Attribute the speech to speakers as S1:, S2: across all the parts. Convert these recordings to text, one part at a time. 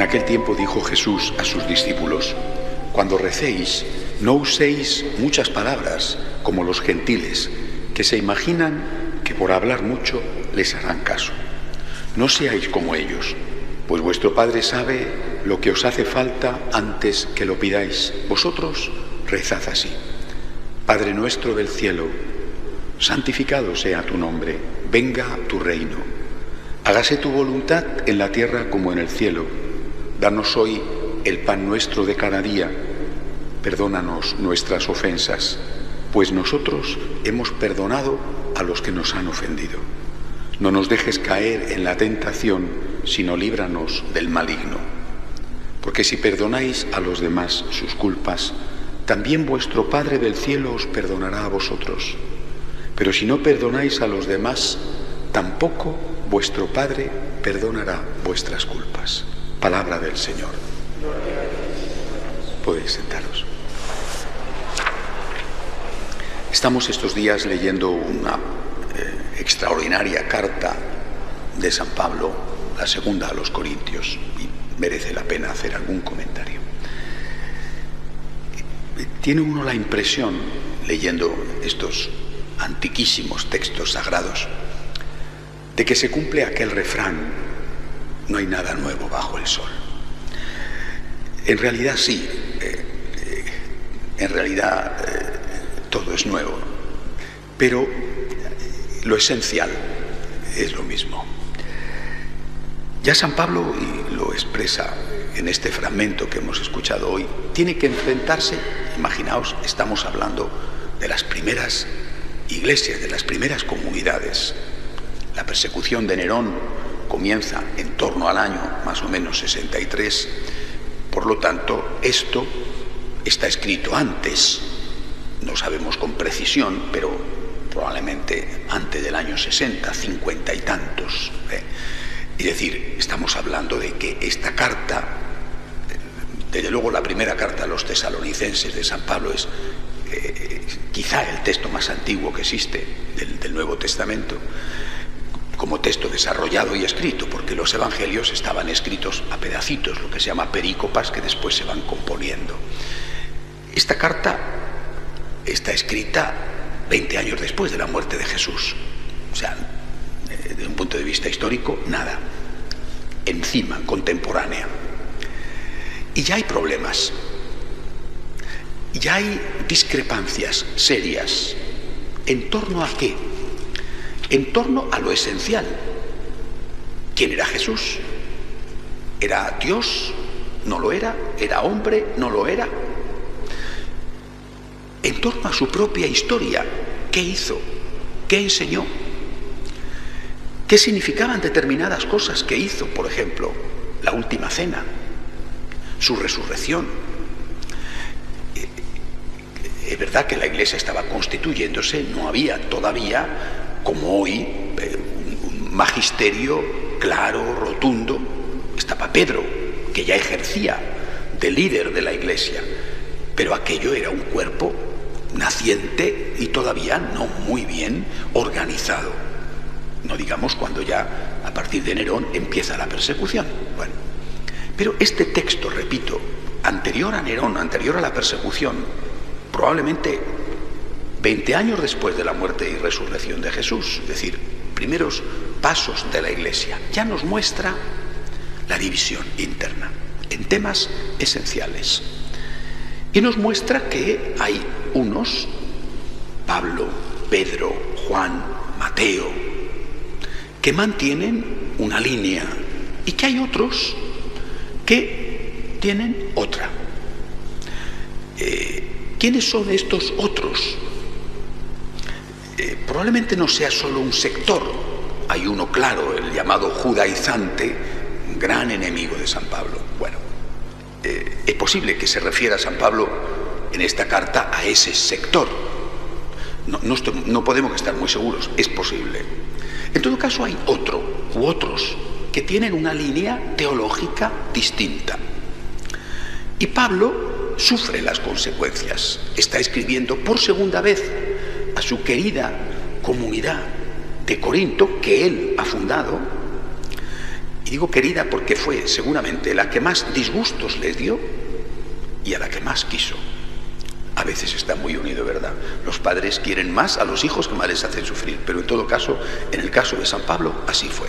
S1: aquel tiempo dijo Jesús a sus discípulos: cuando recéis, no uséis muchas palabras como los gentiles, que se imaginan que por hablar mucho les harán caso. No seáis como ellos, pues vuestro Padre sabe lo que os hace falta antes que lo pidáis. Vosotros rezad así: Padre nuestro del cielo, santificado sea tu nombre, venga tu reino. Hágase tu voluntad en la tierra como en el cielo. Danos hoy el pan nuestro de cada día. Perdónanos nuestras ofensas, pues nosotros hemos perdonado a los que nos han ofendido. No nos dejes caer en la tentación, sino líbranos del maligno. Porque si perdonáis a los demás sus culpas, también vuestro Padre del cielo os perdonará a vosotros. Pero si no perdonáis a los demás, tampoco vuestro Padre perdonará vuestras culpas. Palabra del Señor. Podéis sentaros. Estamos estos días leyendo una extraordinaria carta de San Pablo, la segunda a los Corintios, y merece la pena hacer algún comentario. Tiene uno la impresión, leyendo estos antiquísimos textos sagrados, de que se cumple aquel refrán: no hay nada nuevo bajo el sol. En realidad sí, todo es nuevo, pero lo esencial es lo mismo. Ya San Pablo, y lo expresa en este fragmento que hemos escuchado hoy, tiene que enfrentarse, imaginaos, estamos hablando de las primeras iglesias, de las primeras comunidades. La persecución de Nerón comienza en torno al año más o menos 63, por lo tanto esto está escrito antes, no sabemos con precisión, pero probablemente antes del año 60, 50 y tantos. Es decir, estamos hablando de que esta carta, desde luego la primera carta a los tesalonicenses de San Pablo, es quizá el texto más antiguo que existe del Nuevo Testamento, como texto desarrollado y escrito, porque los evangelios estaban escritos a pedacitos, lo que se llama perícopas, que después se van componiendo. Esta carta está escrita 20 años después de la muerte de Jesús. O sea, desde un punto de vista histórico, nada. Encima, contemporánea. Y ya hay problemas. Ya hay discrepancias serias. ¿En torno a qué? En torno a lo esencial. ¿Quién era Jesús? ¿Era Dios? ¿No lo era? ¿Era hombre? ¿No lo era? En torno a su propia historia. ¿Qué hizo? ¿Qué enseñó? ¿Qué significaban determinadas cosas que hizo? Por ejemplo, la última cena, su resurrección. Es verdad que la Iglesia estaba constituyéndose, no había todavía, como hoy, un magisterio claro, rotundo. Estaba Pedro, que ya ejercía de líder de la Iglesia, pero aquello era un cuerpo naciente y todavía no muy bien organizado. No digamos cuando ya, a partir de Nerón, empieza la persecución. Bueno, pero este texto, repito, anterior a Nerón, anterior a la persecución, probablemente 20 años después de la muerte y resurrección de Jesús, es decir, primeros pasos de la Iglesia, ya nos muestra la división interna en temas esenciales. Y nos muestra que hay unos, Pablo, Pedro, Juan, Mateo, que mantienen una línea y que hay otros que tienen otra. ¿Quiénes son estos otros? Probablemente no sea solo un sector. Hay uno claro, el llamado judaizante, gran enemigo de San Pablo. Bueno, es posible que se refiera a San Pablo en esta carta a ese sector. No podemos estar muy seguros, es posible. En todo caso hay otro u otros que tienen una línea teológica distinta. Y Pablo sufre las consecuencias. Está escribiendo por segunda vez a su querida comunidad de Corinto, que él ha fundado, Y digo querida porque fue seguramente la que más disgustos les dio y a la que más quiso. A veces está muy unido, ¿verdad? Los padres quieren más a los hijos que más les hacen sufrir, pero en todo caso, en el caso de San Pablo, así fue.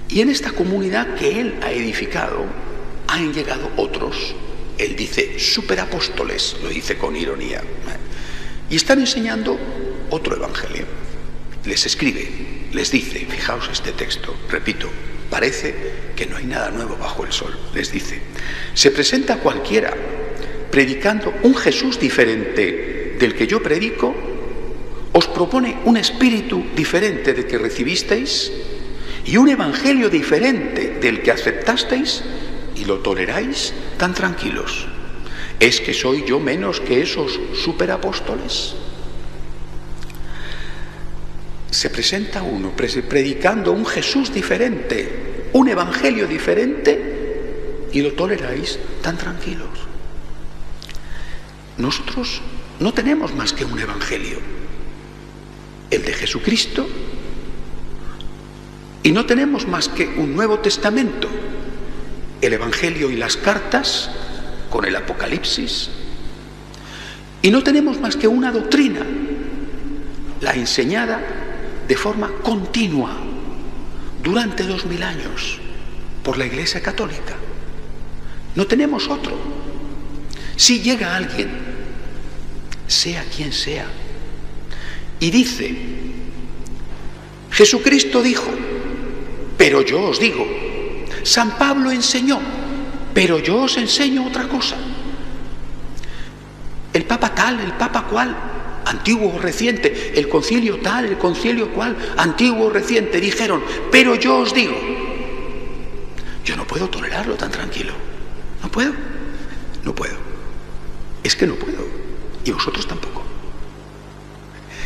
S1: Y en esta comunidad que él ha edificado, han llegado otros, él dice superapóstoles, lo dice con ironía, y están enseñando otro evangelio. Les escribe, les dice, fijaos este texto, repito, parece que no hay nada nuevo bajo el sol. Les dice, se presenta cualquiera predicando un Jesús diferente del que yo predico, os propone un espíritu diferente del que recibisteis y un evangelio diferente del que aceptasteis y lo toleráis tan tranquilos. ¿Es que soy yo menos que esos superapóstoles? Se presenta uno predicando un Jesús diferente, un evangelio diferente y lo toleráis tan tranquilos. Nosotros no tenemos más que un evangelio, el de Jesucristo, y no tenemos más que un Nuevo Testamento, el evangelio y las cartas con el Apocalipsis, y no tenemos más que una doctrina, la enseñada de forma continua durante 2000 años por la Iglesia Católica. No tenemos otro. Si llega alguien, sea quien sea, y dice, Jesucristo dijo, pero yo os digo, San Pablo enseñó, pero yo os enseño otra cosa. El Papa tal, el Papa cual, antiguo o reciente, el concilio tal, el concilio cual, antiguo o reciente, dijeron, pero yo os digo. Yo no puedo tolerarlo tan tranquilo. No puedo. No puedo. Es que no puedo. Y vosotros tampoco.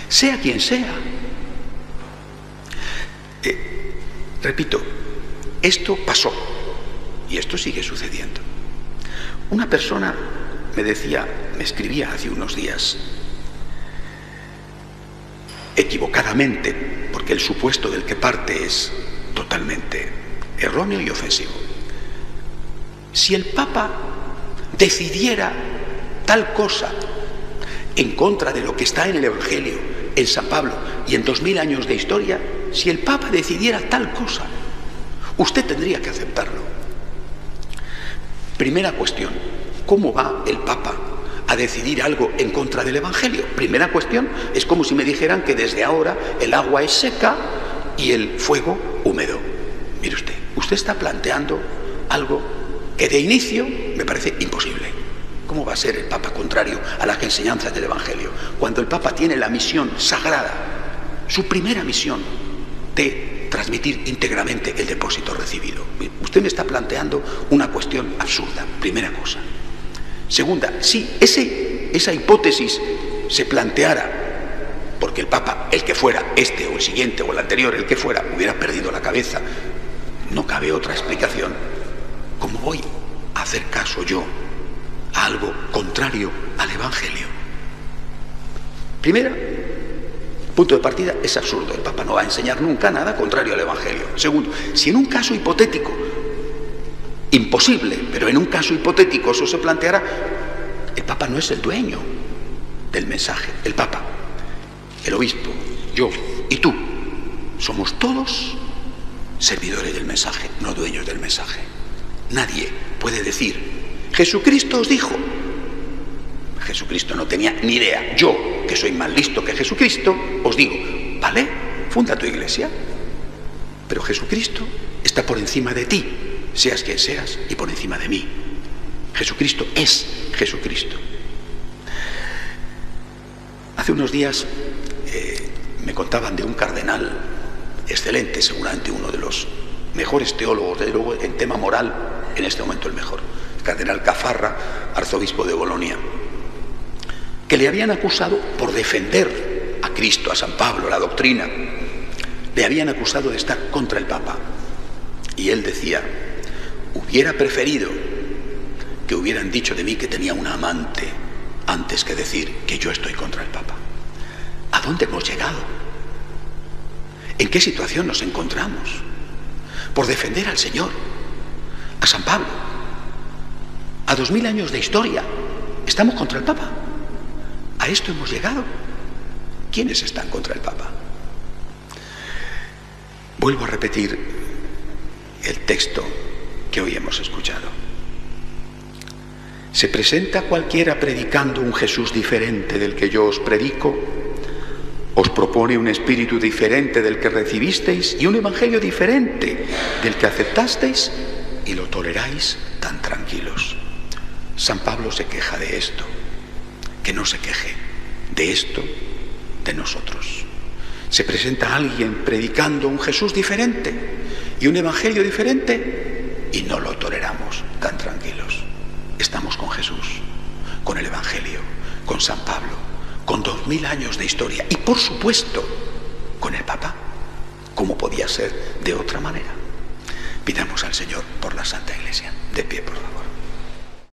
S1: Sea quien sea. Repito, esto pasó y esto sigue sucediendo. Una persona me decía, me escribía hace unos días, equivocadamente, porque el supuesto del que parte es totalmente erróneo y ofensivo. Si el Papa decidiera tal cosa en contra de lo que está en el Evangelio, en San Pablo y en 2000 años de historia, si el Papa decidiera tal cosa, usted tendría que aceptarlo. Primera cuestión, ¿cómo va el Papa a decidir algo en contra del Evangelio? Primera cuestión, es como si me dijeran que desde ahora el agua es seca y el fuego húmedo. Mire usted está planteando algo que de inicio me parece imposible. ¿Cómo va a ser el Papa contrario a las enseñanzas del Evangelio? Cuando el Papa tiene la misión sagrada, su primera misión de transmitir íntegramente el depósito recibido. Usted me está planteando una cuestión absurda, primera cosa. Segunda, si esa hipótesis se planteara porque el Papa, el que fuera, este o el siguiente o el anterior, el que fuera, hubiera perdido la cabeza, no cabe otra explicación. ¿Cómo voy a hacer caso yo a algo contrario al Evangelio? Primera, punto de partida, es absurdo. El Papa no va a enseñar nunca nada contrario al Evangelio. Segundo, si en un caso hipotético, imposible, pero en un caso hipotético eso se planteara, el Papa no es el dueño del mensaje. El Papa, el obispo, yo y tú, somos todos servidores del mensaje, no dueños del mensaje. Nadie puede decir, Jesucristo os dijo. Jesucristo no tenía ni idea. Yo, que soy más listo que Jesucristo, os digo, vale, funda tu iglesia, pero Jesucristo está por encima de ti, seas quien seas, y por encima de mí. Jesucristo es Jesucristo. Hace unos días me contaban de un cardenal excelente, seguramente uno de los mejores teólogos, desde luego en tema moral, en este momento el mejor, el cardenal Caffarra, arzobispo de Bolonia, que le habían acusado por defender a Cristo, a San Pablo, la doctrina, le habían acusado de estar contra el Papa. Y él decía, hubiera preferido que hubieran dicho de mí que tenía una amante antes que decir que yo estoy contra el Papa. ¿A dónde hemos llegado? ¿En qué situación nos encontramos? por defender al Señor, a San Pablo. A 2000 años de historia, estamos contra el Papa. A esto hemos llegado. ¿Quiénes están contra el Papa? Vuelvo a repetir el texto que hoy hemos escuchado. Se presenta cualquiera predicando un Jesús diferente del que yo os predico, os propone un espíritu diferente del que recibisteis y un evangelio diferente del que aceptasteis y lo toleráis tan tranquilos. San Pablo se queja de esto, que no se queje de esto de nosotros. Se presenta alguien predicando un Jesús diferente y un evangelio diferente y no lo toleramos tan tranquilos. Estamos con Jesús, con el evangelio, con San Pablo, con 2000 años de historia y por supuesto con el Papa. ¿Cómo podía ser de otra manera? Pidamos al Señor por la Santa Iglesia. De pie, por favor.